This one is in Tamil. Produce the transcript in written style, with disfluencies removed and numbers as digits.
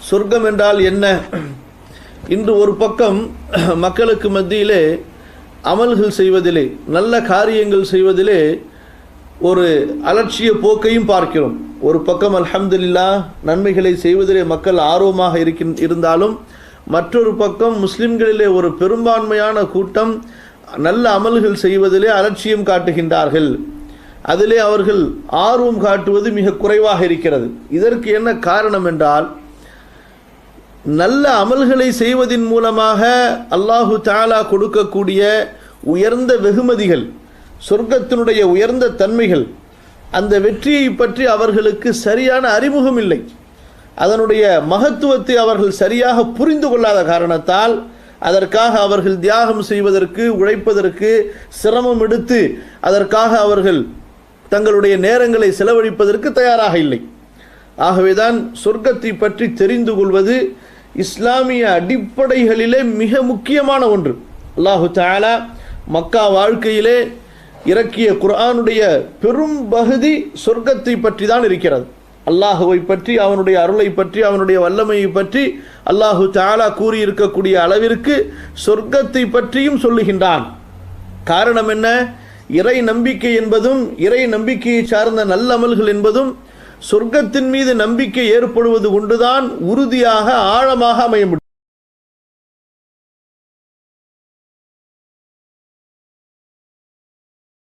சொர்க்கம் என்றால் என்ன? இன்று ஒரு பக்கம் மக்களுக்கு மத்தியிலே அமல்கள் செய்வதிலே, நல்ல காரியங்கள் செய்வதிலே ஒரு அலட்சிய போக்கையும் பார்க்கிறோம். ஒரு பக்கம் அல்ஹம்துலில்லாஹ் நன்மைகளை செய்வதிலே மக்கள் ஆர்வமாக இருந்தாலும், மற்றொரு பக்கம் முஸ்லிம்களிலே ஒரு பெரும்பான்மையான கூட்டம் நல்ல அமல்கள் செய்வதிலே அலட்சியம் காட்டுகின்றார்கள். அதிலே அவர்கள் ஆர்வம் காட்டுவது மிக குறைவாக இருக்கிறது. இதற்கு என்ன காரணம் என்றால், நல்ல அமல்களை செய்வதின் மூலமாக அல்லாஹு தஆலா கொடுக்கக்கூடிய உயர்ந்த வெகுமதிகள், சொர்க்கத்தினுடைய உயர்ந்த தன்மைகள், அந்த வெற்றியை பற்றி அவர்களுக்கு சரியான அறிமுகம் இல்லை. அதனுடைய மகத்துவத்தை அவர்கள் சரியாக புரிந்து கொள்ளாத காரணத்தால் அதற்காக அவர்கள் தியாகம் செய்வதற்கு, உழைப்பதற்கு, சிரமம் எடுத்து அதற்காக அவர்கள் தங்களுடைய நேரங்களை செலவழிப்பதற்கு தயாராக இல்லை. ஆகவேதான் சொர்க்கத்தை பற்றி தெரிந்து கொள்வது இஸ்லாமிய அடிப்படைகளிலே மிக முக்கியமான ஒன்று. அல்லாஹு தஆலா மக்கா வாழ்க்கையிலே இறக்கிய குர்ஆனுடைய பெரும் பகுதி சொர்க்கத்தை பற்றி தான் இருக்கிறது. அல்லாஹுவை பற்றி, அவனுடைய அருளை பற்றி, அவனுடைய வல்லமையை பற்றி அல்லாஹு தஆலா கூறியிருக்கக்கூடிய அளவிற்கு சொர்க்கத்தை பற்றியும் சொல்லுகின்றான். காரணம் என்ன? இறை நம்பிக்கை என்பதும், இறை நம்பிக்கையை சார்ந்த நல்லமல்கள் என்பதும் சொர்க்கத்தின் மீது நம்பிக்கை ஏற்படுவது கொண்டுதான் உறுதியாக, ஆழமாக அமைய முடியும்.